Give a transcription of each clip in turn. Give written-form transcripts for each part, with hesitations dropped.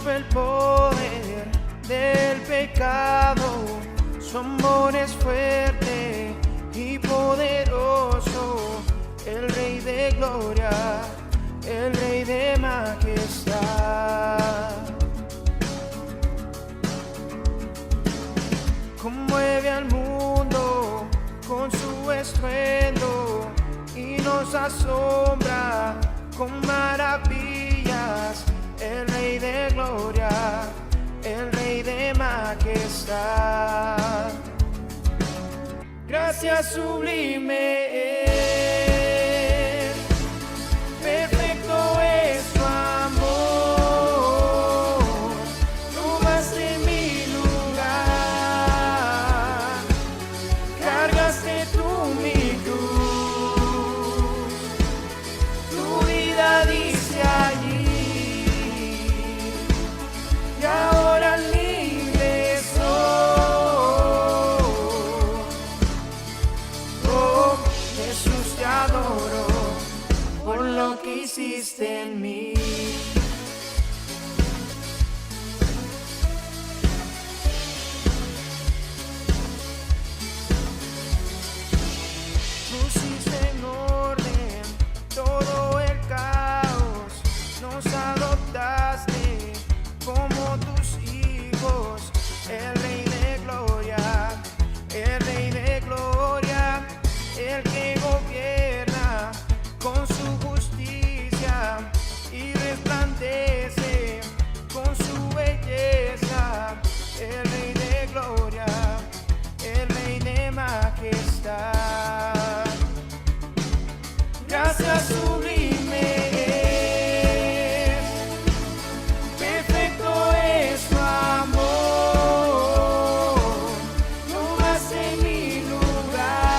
rompe el poder del pecado. Su amor es fuerte y poderoso, el Rey de gloria, el Rey de majestad. Conmueve al mundo con su estruendo y nos asombra con maravillas, el Rey de gloria, el Rey de majestad. Gracias sublime es, perfecto es su amor, tomaste mi lugar, cargaste tú mi cruz, tu vida dice allí, y ahora libre soy. Oh, Jesús, te adoro por lo que hiciste en mí. Pusiste en orden todo el caos, nos adoptaste como tus hijos, el Rey de gloria, el Rey de gloria, el que gobierna con su justicia y resplandece con su belleza, el Rey de gloria, el Rey de majestad. Gracias sublime es, perfecto es su amor, tomaste mi lugar,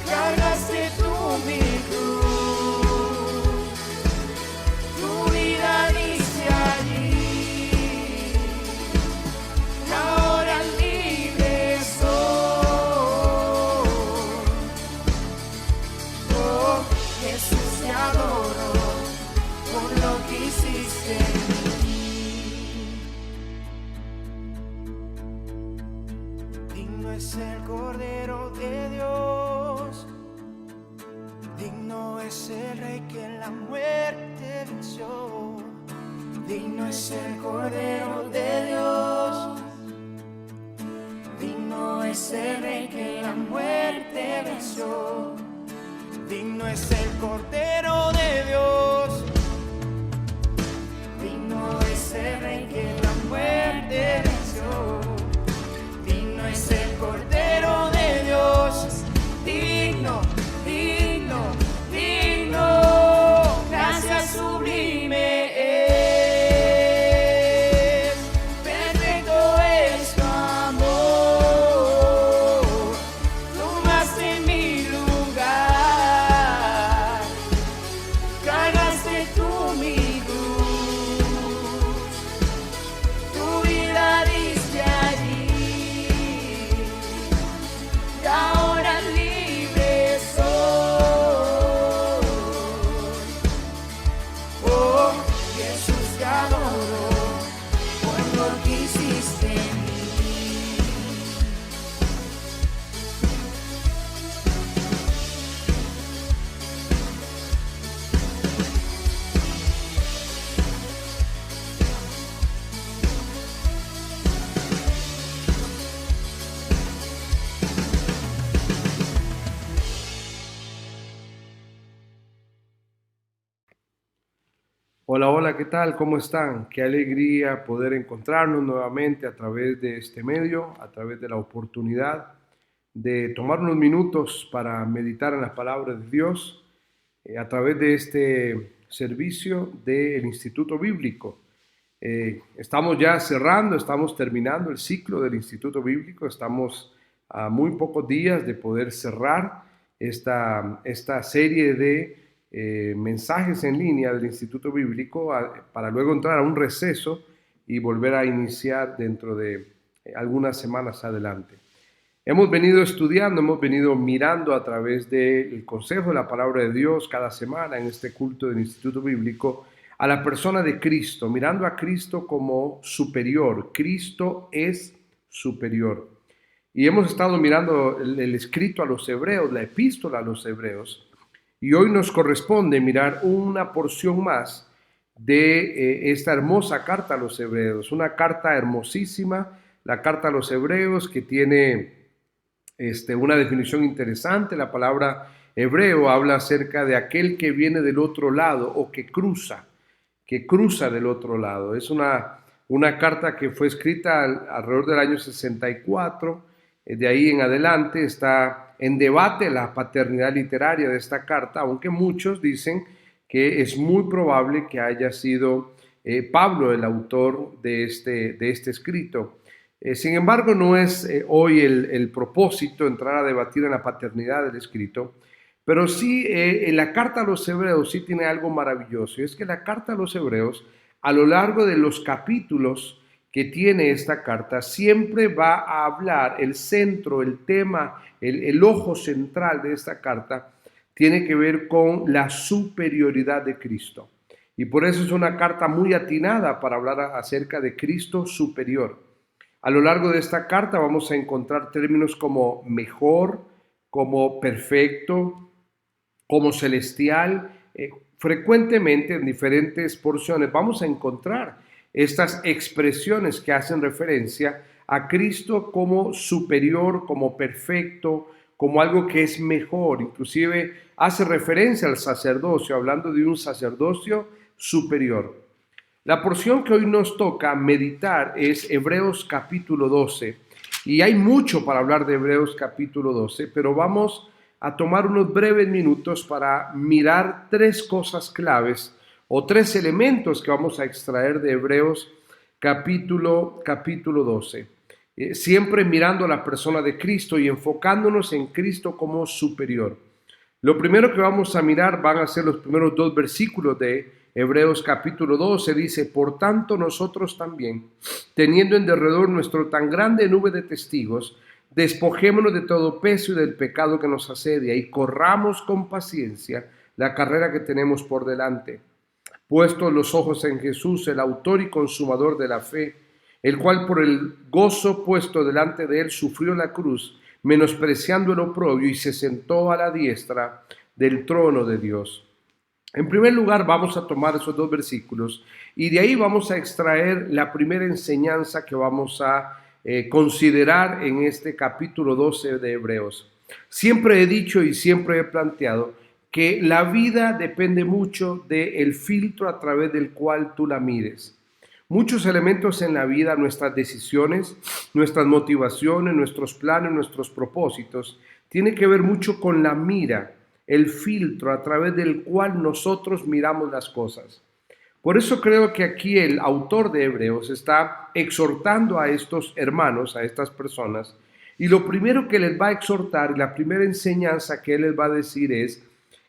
cargaste tú mi cruz, tu vida dice allí, y ahora libre soy. Oh, Jesús, te adoro por lo que hiciste en mí. Digno es el Cordero de Dios, digno es el Rey que la muerte venció. Digno es el Cordero de Dios, digno es el Rey que la muerte venció. Digno es el Cordero de Dios, digno es el Rey que la muerte venció. Digno es el Cordero de Dios, digno, digno, digno. Gracias sublime es, perfecto es tu amor, tomaste mi lugar, cargaste tú mi cruz, tu vida diste allí, y ahora libre soy. Oh, Jesús, te adoro por lo que hiciste en mí. Hola, hola, ¿qué tal? ¿Cómo están? Qué alegría poder encontrarnos nuevamente a través de este medio, a través de la oportunidad de tomar unos minutos para meditar en las palabras de Dios a través de este servicio del Instituto Bíblico. Estamos ya cerrando, estamos terminando el ciclo del Instituto Bíblico, estamos a muy pocos días de poder cerrar esta serie de mensajes en línea del Instituto Bíblico para luego entrar a un receso y volver a iniciar dentro de algunas semanas adelante. Hemos venido estudiando, hemos venido mirando a través del consejo de la palabra de Dios cada semana en este culto del Instituto Bíblico a la persona de Cristo, mirando a Cristo como superior. Cristo es superior. Y hemos estado mirando el escrito a los hebreos, la epístola a los hebreos, y hoy nos corresponde mirar una porción más de esta hermosa carta a los hebreos, una carta hermosísima, la carta a los hebreos que tiene una definición interesante. La palabra hebreo habla acerca de aquel que viene del otro lado o que cruza del otro lado. Es una carta que fue escrita alrededor del año 64. De ahí en adelante está en debate la paternidad literaria de esta carta, aunque muchos dicen que es muy probable que haya sido Pablo el autor de este escrito. Sin embargo, no es hoy el propósito entrar a debatir en la paternidad del escrito, pero sí en la carta a los hebreos sí tiene algo maravilloso, y es que la carta a los hebreos, a lo largo de los capítulos que tiene esta carta, siempre va a hablar, el centro, el tema, el ojo central de esta carta tiene que ver con la superioridad de Cristo. Y por eso es una carta muy atinada para hablar acerca de Cristo superior. A lo largo de esta carta vamos a encontrar términos como mejor, como perfecto, como celestial. Frecuentemente en diferentes porciones vamos a encontrar estas expresiones que hacen referencia a Cristo como superior, como perfecto, como algo que es mejor. Inclusive hace referencia al sacerdocio, hablando de un sacerdocio superior. La porción que hoy nos toca meditar es Hebreos capítulo 12. Y hay mucho para hablar de Hebreos capítulo 12, pero vamos a tomar unos breves minutos para mirar tres cosas claves o tres elementos que vamos a extraer de Hebreos capítulo 12. Siempre mirando a la persona de Cristo y enfocándonos en Cristo como superior. Lo primero que vamos a mirar van a ser los primeros dos versículos de Hebreos capítulo 12. Dice: por tanto nosotros también, teniendo en derredor nuestro tan grande nube de testigos, despojémonos de todo peso y del pecado que nos asedia, y corramos con paciencia la carrera que tenemos por delante, puestos los ojos en Jesús, el autor y consumador de la fe, el cual por el gozo puesto delante de él sufrió la cruz, menospreciando el oprobio, y se sentó a la diestra del trono de Dios. En primer lugar, vamos a tomar esos dos versículos y de ahí vamos a extraer la primera enseñanza que vamos a considerar en este capítulo 12 de Hebreos. Siempre he dicho y siempre he planteado que la vida depende mucho del filtro a través del cual tú la mires. Muchos elementos en la vida, nuestras decisiones, nuestras motivaciones, nuestros planes, nuestros propósitos, tienen que ver mucho con la mira, el filtro a través del cual nosotros miramos las cosas. Por eso creo que aquí el autor de Hebreos está exhortando a estos hermanos, a estas personas, y lo primero que les va a exhortar, la primera enseñanza que él les va a decir es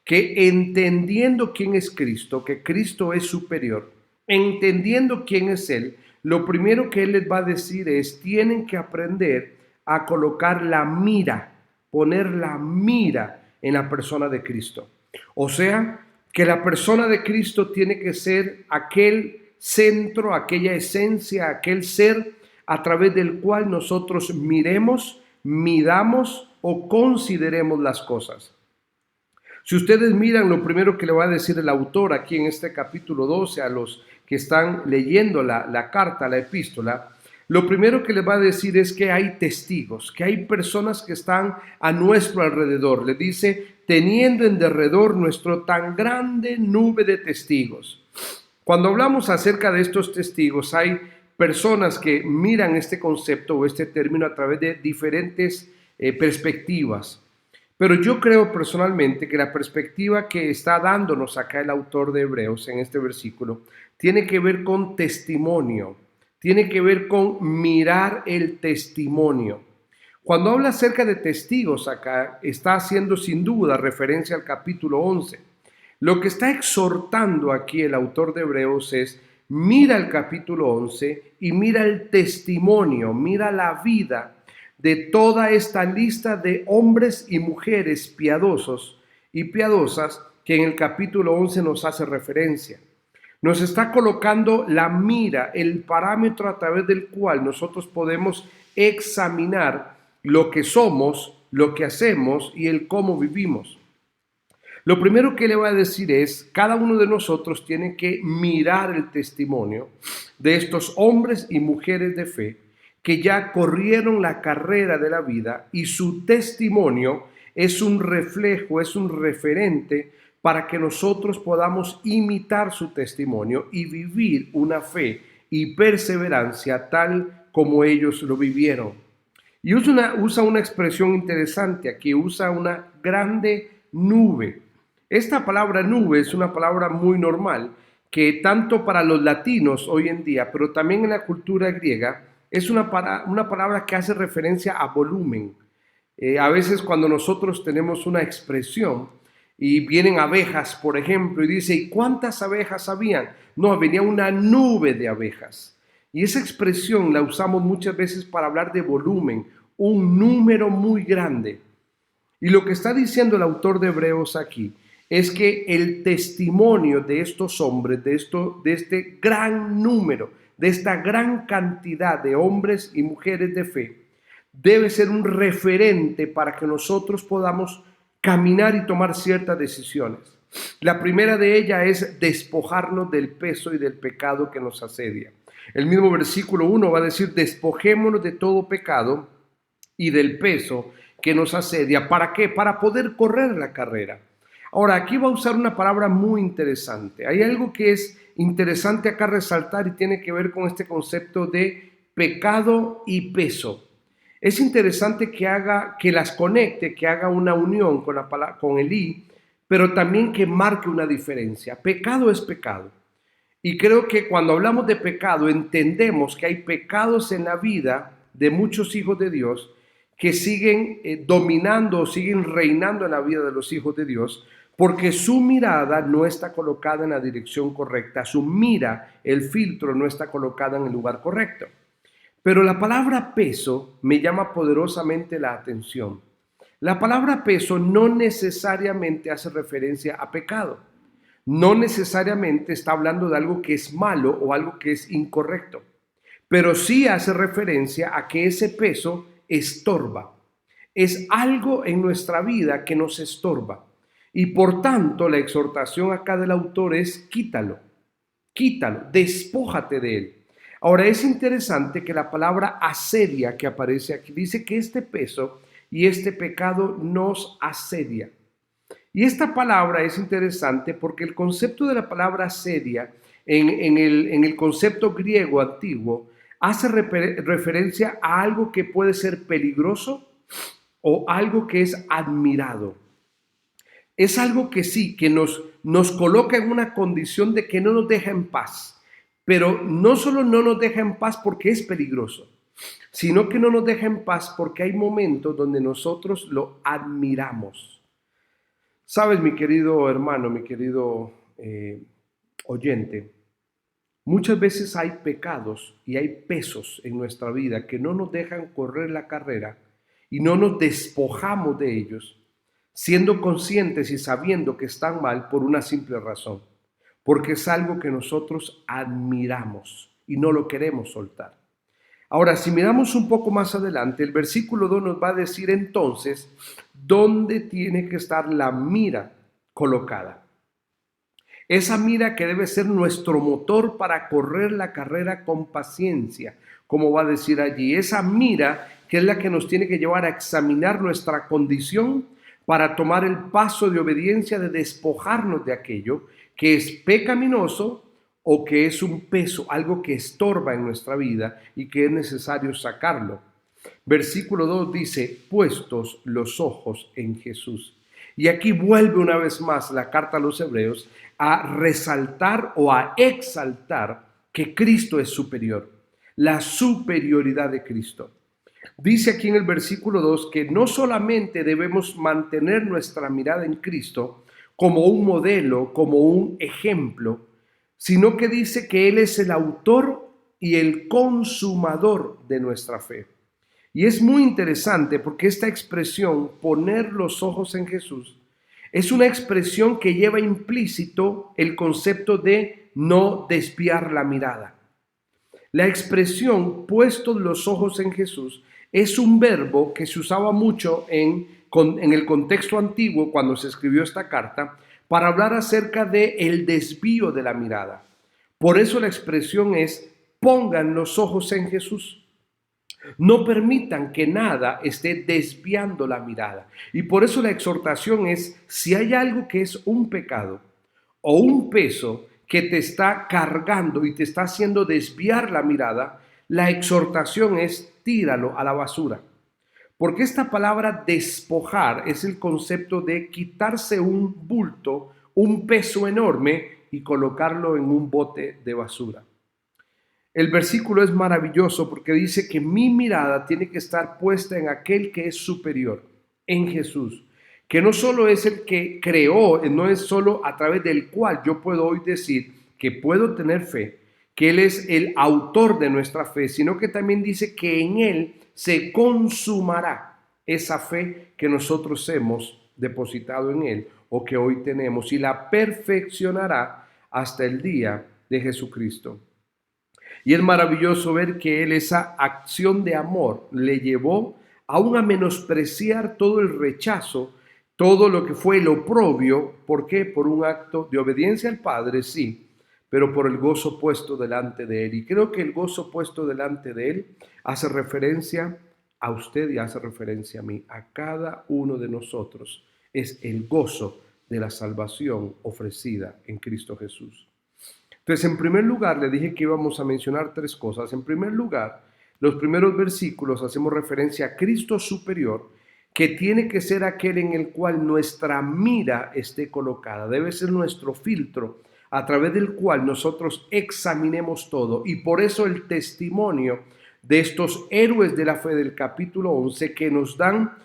que entendiendo quién es Cristo, que Cristo es superior, entendiendo quién es Él, lo primero que Él les va a decir es: tienen que aprender a colocar la mira, poner la mira en la persona de Cristo. O sea, que la persona de Cristo tiene que ser aquel centro, aquella esencia, aquel ser a través del cual nosotros miremos, midamos o consideremos las cosas. Si ustedes miran, lo primero que le va a decir el autor aquí en este capítulo 12 a los que están leyendo la carta, la epístola, lo primero que le va a decir es que hay testigos, que hay personas que están a nuestro alrededor. Le dice: teniendo en derredor nuestro tan grande nube de testigos. Cuando hablamos acerca de estos testigos, hay personas que miran este concepto o este término a través de diferentes perspectivas. Pero yo creo personalmente que la perspectiva que está dándonos acá el autor de Hebreos en este versículo tiene que ver con testimonio, tiene que ver con mirar el testimonio. Cuando habla acerca de testigos acá, está haciendo sin duda referencia al capítulo 11. Lo que está exhortando aquí el autor de Hebreos es: mira el capítulo 11 y mira el testimonio, mira la vida de toda esta lista de hombres y mujeres piadosos y piadosas que en el capítulo 11 nos hace referencia. Nos está colocando la mira, el parámetro a través del cual nosotros podemos examinar lo que somos, lo que hacemos y el cómo vivimos. Lo primero que le voy a decir es, cada uno de nosotros tiene que mirar el testimonio de estos hombres y mujeres de fe que ya corrieron la carrera de la vida, y su testimonio es un reflejo, es un referente para que nosotros podamos imitar su testimonio y vivir una fe y perseverancia tal como ellos lo vivieron. Y usa una expresión interesante aquí, usa una grande nube. Esta palabra nube es una palabra muy normal, que tanto para los latinos hoy en día, pero también en la cultura griega, es una palabra que hace referencia a volumen. A veces cuando nosotros tenemos una expresión y vienen abejas, por ejemplo, y dice, ¿y cuántas abejas habían? No, venía una nube de abejas. Y esa expresión la usamos muchas veces para hablar de volumen, un número muy grande. Y lo que está diciendo el autor de Hebreos aquí es que el testimonio de estos hombres, de este gran número, de esta gran cantidad de hombres y mujeres de fe, debe ser un referente para que nosotros podamos caminar y tomar ciertas decisiones. La primera de ellas es despojarnos del peso y del pecado que nos asedia. El mismo versículo 1 va a decir, despojémonos de todo pecado y del peso que nos asedia. ¿Para qué? Para poder correr la carrera. Ahora, aquí va a usar una palabra muy interesante. Hay algo que es interesante acá resaltar y tiene que ver con este concepto de pecado y peso. Es interesante que las conecte, que haga una unión con el i, pero también que marque una diferencia. Pecado es pecado. Y creo que cuando hablamos de pecado entendemos que hay pecados en la vida de muchos hijos de Dios que siguen dominando o siguen reinando en la vida de los hijos de Dios, porque su mirada no está colocada en la dirección correcta, su mira, el filtro no está colocada en el lugar correcto. Pero la palabra peso me llama poderosamente la atención. La palabra peso no necesariamente hace referencia a pecado. No necesariamente está hablando de algo que es malo o algo que es incorrecto. Pero sí hace referencia a que ese peso estorba. Es algo en nuestra vida que nos estorba. Y por tanto, la exhortación acá del autor es quítalo, despójate de él. Ahora, es interesante que la palabra asedia que aparece aquí dice que este peso y este pecado nos asedia. Y esta palabra es interesante porque el concepto de la palabra asedia en el concepto griego antiguo hace referencia a algo que puede ser peligroso o algo que es admirado. Es algo que sí, que nos coloca en una condición de que no nos deja en paz. Pero no solo no nos deja en paz porque es peligroso, sino que no nos deja en paz porque hay momentos donde nosotros lo admiramos. Sabes, mi querido hermano, mi querido oyente, muchas veces hay pecados y hay pesos en nuestra vida que no nos dejan correr la carrera y no nos despojamos de ellos, siendo conscientes y sabiendo que están mal por una simple razón, porque es algo que nosotros admiramos y no lo queremos soltar. Ahora, si miramos un poco más adelante, el versículo 2 nos va a decir entonces dónde tiene que estar la mira colocada. Esa mira que debe ser nuestro motor para correr la carrera con paciencia, como va a decir allí. Esa mira que es la que nos tiene que llevar a examinar nuestra condición para tomar el paso de obediencia de despojarnos de aquello que es pecaminoso o que es un peso, algo que estorba en nuestra vida y que es necesario sacarlo. Versículo 2 dice, puestos los ojos en Jesús. Y aquí vuelve una vez más la carta a los Hebreos a resaltar o a exaltar que Cristo es superior, la superioridad de Cristo. Dice aquí en el versículo 2 que no solamente debemos mantener nuestra mirada en Cristo como un modelo, como un ejemplo, sino que dice que Él es el autor y el consumador de nuestra fe. Y es muy interesante porque esta expresión, poner los ojos en Jesús, es una expresión que lleva implícito el concepto de no desviar la mirada. La expresión puestos los ojos en Jesús es un verbo que se usaba mucho en el contexto antiguo cuando se escribió esta carta para hablar acerca de el desvío de la mirada. Por eso la expresión es pongan los ojos en Jesús. No permitan que nada esté desviando la mirada. Y por eso la exhortación es, si hay algo que es un pecado o un peso que te está cargando y te está haciendo desviar la mirada, la exhortación es tíralo a la basura. Porque esta palabra despojar es el concepto de quitarse un bulto, un peso enorme y colocarlo en un bote de basura. El versículo es maravilloso porque dice que mi mirada tiene que estar puesta en aquel que es superior, en Jesús, que no solo es el que creó, no es solo a través del cual yo puedo hoy decir que puedo tener fe, que Él es el autor de nuestra fe, sino que también dice que en Él se consumará esa fe que nosotros hemos depositado en Él o que hoy tenemos y la perfeccionará hasta el día de Jesucristo. Y es maravilloso ver que Él esa acción de amor le llevó aún a menospreciar todo el rechazo, todo lo que fue el oprobio. ¿Por qué? Por un acto de obediencia al Padre, sí, pero por el gozo puesto delante de Él. Y creo que el gozo puesto delante de Él hace referencia a usted y hace referencia a mí, a cada uno de nosotros. Es el gozo de la salvación ofrecida en Cristo Jesús. Entonces, en primer lugar, le dije que íbamos a mencionar tres cosas. En primer lugar, los primeros versículos hacemos referencia a Cristo superior, que tiene que ser aquel en el cual nuestra mira esté colocada. Debe ser nuestro filtro a través del cual nosotros examinemos todo. Y por eso el testimonio de estos héroes de la fe del capítulo 11 que nos dan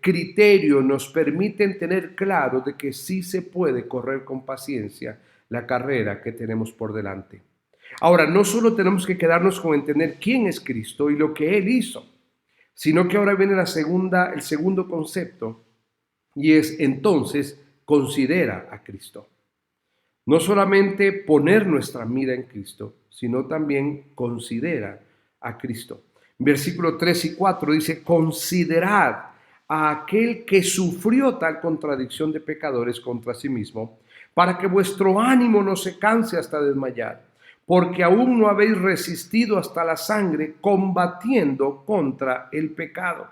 criterio, nos permiten tener claro de que sí se puede correr con paciencia la carrera que tenemos por delante. Ahora, no solo tenemos que quedarnos con entender quién es Cristo y lo que Él hizo, sino que ahora viene el segundo concepto, y es entonces considera a Cristo. No solamente poner nuestra mira en Cristo, sino también considera a Cristo. Versículo 3 y 4 dice, considerad a aquel que sufrió tal contradicción de pecadores contra sí mismo, para que vuestro ánimo no se canse hasta desmayar, porque aún no habéis resistido hasta la sangre combatiendo contra el pecado.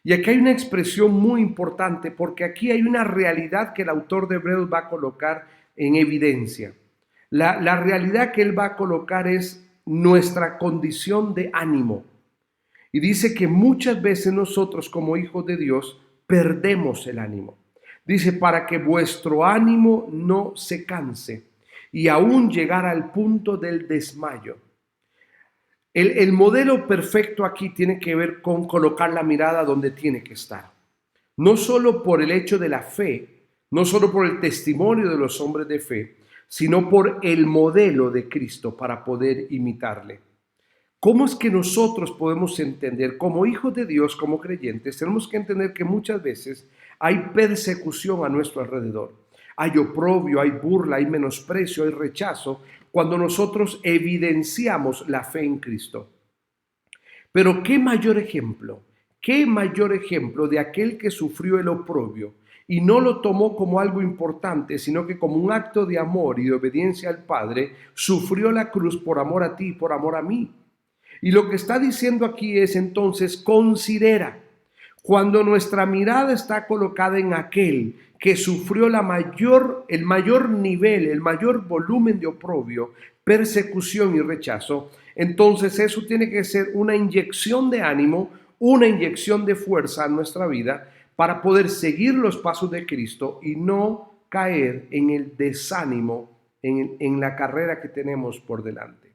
Y aquí hay una expresión muy importante, porque aquí hay una realidad que el autor de Hebreos va a colocar en evidencia. La realidad que él va a colocar es nuestra condición de ánimo. Y dice que muchas veces nosotros como hijos de Dios perdemos el ánimo. Dice, para que vuestro ánimo no se canse y aún llegar al punto del desmayo. El modelo perfecto aquí tiene que ver con colocar la mirada donde tiene que estar. No solo por el hecho de la fe, no solo por el testimonio de los hombres de fe, sino por el modelo de Cristo para poder imitarle. ¿Cómo es que nosotros podemos entender, como hijos de Dios, como creyentes, tenemos que entender que muchas veces hay persecución a nuestro alrededor? Hay oprobio, hay burla, hay menosprecio, hay rechazo, cuando nosotros evidenciamos la fe en Cristo. Pero ¿qué mayor ejemplo de aquel que sufrió el oprobio y no lo tomó como algo importante, sino que como un acto de amor y de obediencia al Padre, sufrió la cruz por amor a ti y por amor a mí? Y lo que está diciendo aquí es entonces, considera, cuando nuestra mirada está colocada en aquel que sufrió el mayor nivel, el mayor volumen de oprobio, persecución y rechazo, entonces eso tiene que ser una inyección de ánimo, una inyección de fuerza a nuestra vida para poder seguir los pasos de Cristo y no caer en el desánimo en la carrera que tenemos por delante.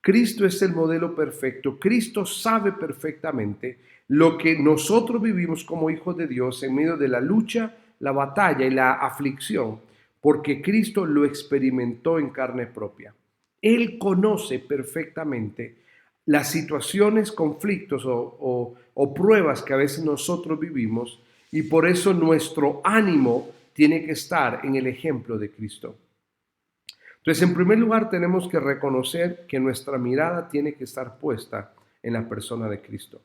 Cristo es el modelo perfecto. Cristo sabe perfectamente lo que nosotros vivimos como hijos de Dios en medio de la lucha, la batalla y la aflicción, porque Cristo lo experimentó en carne propia. Él conoce perfectamente las situaciones, conflictos o pruebas que a veces nosotros vivimos, y por eso nuestro ánimo tiene que estar en el ejemplo de Cristo. Entonces, en primer lugar, tenemos que reconocer que nuestra mirada tiene que estar puesta en la persona de Cristo.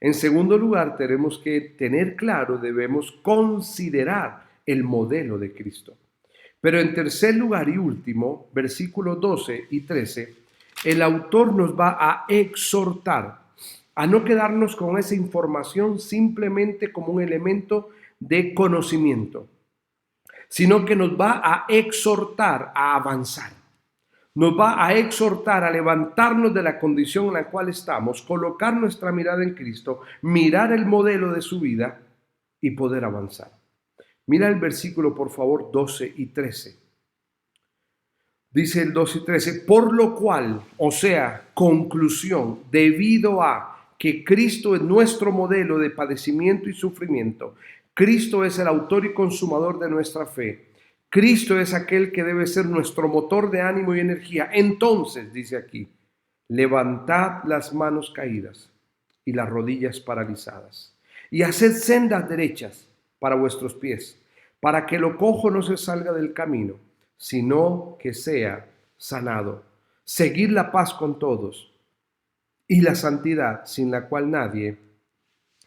En segundo lugar, tenemos que tener claro, debemos considerar el modelo de Cristo. Pero en tercer lugar y último, versículos 12 y 13, el autor nos va a exhortar a no quedarnos con esa información simplemente como un elemento de conocimiento, sino que nos va a exhortar a avanzar. Nos va a exhortar a levantarnos de la condición en la cual estamos, colocar nuestra mirada en Cristo, mirar el modelo de su vida y poder avanzar. Mira el versículo, por favor, 12 y 13. Dice el 12 y 13, por lo cual, o sea, conclusión, debido a que Cristo es nuestro modelo de padecimiento y sufrimiento, Cristo es el autor y consumador de nuestra fe, Cristo es aquel que debe ser nuestro motor de ánimo y energía. Entonces, dice aquí, levantad las manos caídas y las rodillas paralizadas y haced sendas derechas para vuestros pies, para que lo cojo no se salga del camino, sino que sea sanado. Seguid la paz con todos y la santidad, sin la cual nadie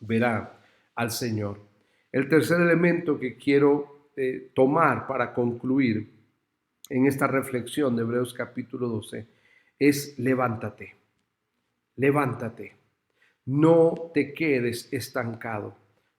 verá al Señor. El tercer elemento que quiero tomar para concluir en esta reflexión de Hebreos capítulo 12 es levántate, levántate, no te quedes estancado,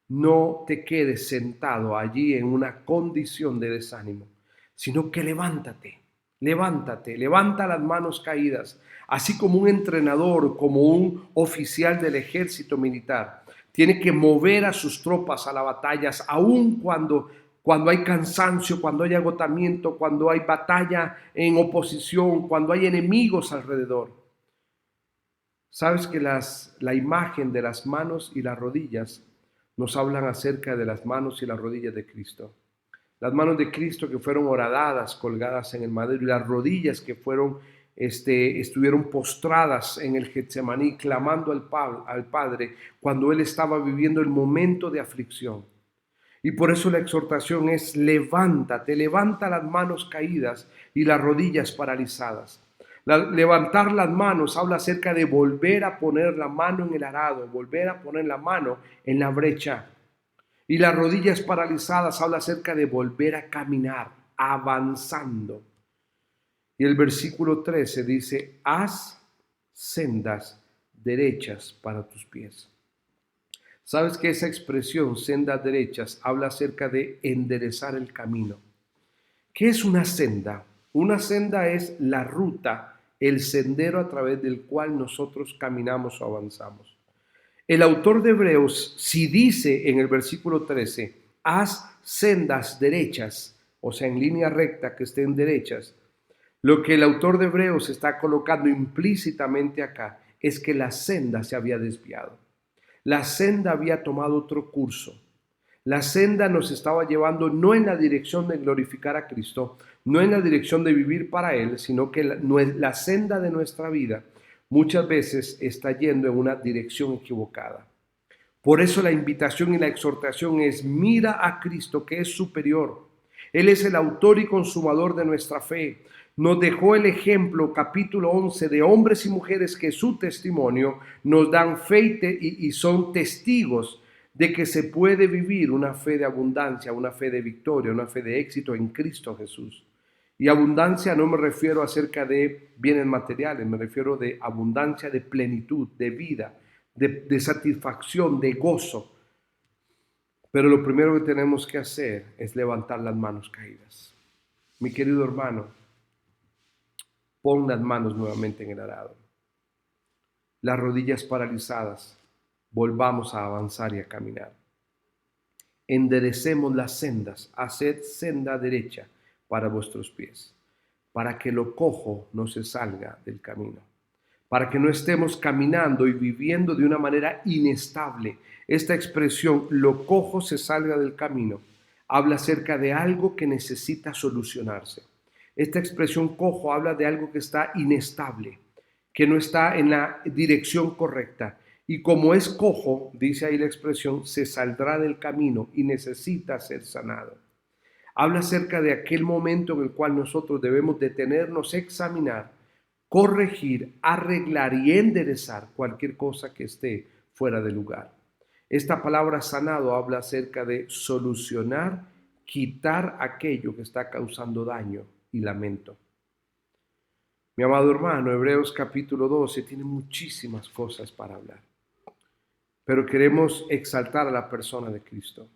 no te quedes sentado allí en una condición de desánimo, sino que levántate, levántate, levanta las manos caídas, así como un entrenador, como un oficial del ejército militar, tiene que mover a sus tropas a las batallas, aun cuando hay cansancio, cuando hay agotamiento, cuando hay batalla en oposición, cuando hay enemigos alrededor. Sabes que la imagen de las manos y las rodillas nos hablan acerca de las manos y las rodillas de Cristo. Las manos de Cristo que fueron horadadas, colgadas en el madero, y las rodillas que estuvieron postradas en el Getsemaní, clamando al Padre cuando Él estaba viviendo el momento de aflicción. Y por eso la exhortación es levántate, levanta las manos caídas y las rodillas paralizadas. Levantar las manos habla acerca de volver a poner la mano en el arado, volver a poner la mano en la brecha. Y las rodillas paralizadas habla acerca de volver a caminar, avanzando. Y el versículo 13 dice, haz sendas derechas para tus pies. ¿Sabes que esa expresión, sendas derechas, habla acerca de enderezar el camino? ¿Qué es una senda? Una senda es la ruta, el sendero a través del cual nosotros caminamos o avanzamos. El autor de Hebreos, si dice en el versículo 13, haz sendas derechas, o sea, en línea recta que estén derechas, lo que el autor de Hebreos está colocando implícitamente acá es que la senda se había desviado. La senda había tomado otro curso. La senda nos estaba llevando no en la dirección de glorificar a Cristo, no en la dirección de vivir para Él, sino que la senda de nuestra vida muchas veces está yendo en una dirección equivocada. Por eso la invitación y la exhortación es: mira a Cristo, que es superior. Él es el autor y consumador de nuestra fe. Nos dejó el ejemplo, capítulo 11, de hombres y mujeres que su testimonio nos dan fe y son testigos de que se puede vivir una fe de abundancia, una fe de victoria, una fe de éxito en Cristo Jesús. Y abundancia no me refiero acerca de bienes materiales, me refiero de abundancia de plenitud, de vida, de satisfacción, de gozo. Pero lo primero que tenemos que hacer es levantar las manos caídas. Mi querido hermano, pon las manos nuevamente en el arado. Las rodillas paralizadas, volvamos a avanzar y a caminar. Enderecemos las sendas, haced senda derecha para vuestros pies, para que lo cojo no se salga del camino, para que no estemos caminando y viviendo de una manera inestable. Esta expresión, lo cojo se salga del camino, habla acerca de algo que necesita solucionarse. Esta expresión cojo habla de algo que está inestable, que no está en la dirección correcta. Y como es cojo, dice ahí la expresión, se saldrá del camino y necesita ser sanado. Habla acerca de aquel momento en el cual nosotros debemos detenernos, examinar, corregir, arreglar y enderezar cualquier cosa que esté fuera de lugar. Esta palabra sanado habla acerca de solucionar, quitar aquello que está causando daño y lamento. Mi amado hermano, Hebreos capítulo 12 tiene muchísimas cosas para hablar, pero queremos exaltar a la persona de Cristo.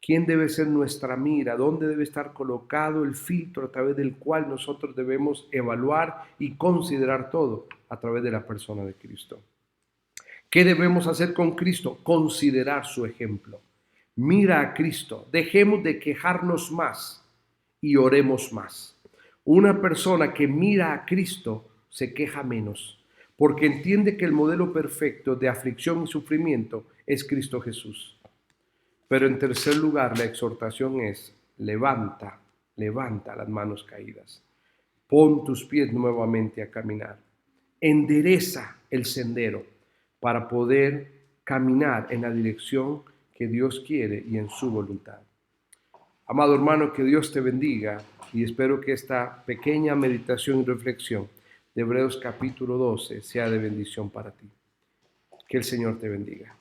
¿Quién debe ser nuestra mira? ¿Dónde debe estar colocado el filtro a través del cual nosotros debemos evaluar y considerar todo? A través de la persona de Cristo. ¿Qué debemos hacer con Cristo? Considerar su ejemplo. Mira a Cristo. Dejemos de quejarnos más y oremos más. Una persona que mira a Cristo se queja menos, porque entiende que el modelo perfecto de aflicción y sufrimiento es Cristo Jesús. Pero en tercer lugar, la exhortación es: levanta las manos caídas. Pon tus pies nuevamente a caminar. Endereza el sendero para poder caminar en la dirección que Dios quiere y en su voluntad. Amado hermano, que Dios te bendiga, y espero que esta pequeña meditación y reflexión de Hebreos capítulo 12 sea de bendición para ti. Que el Señor te bendiga.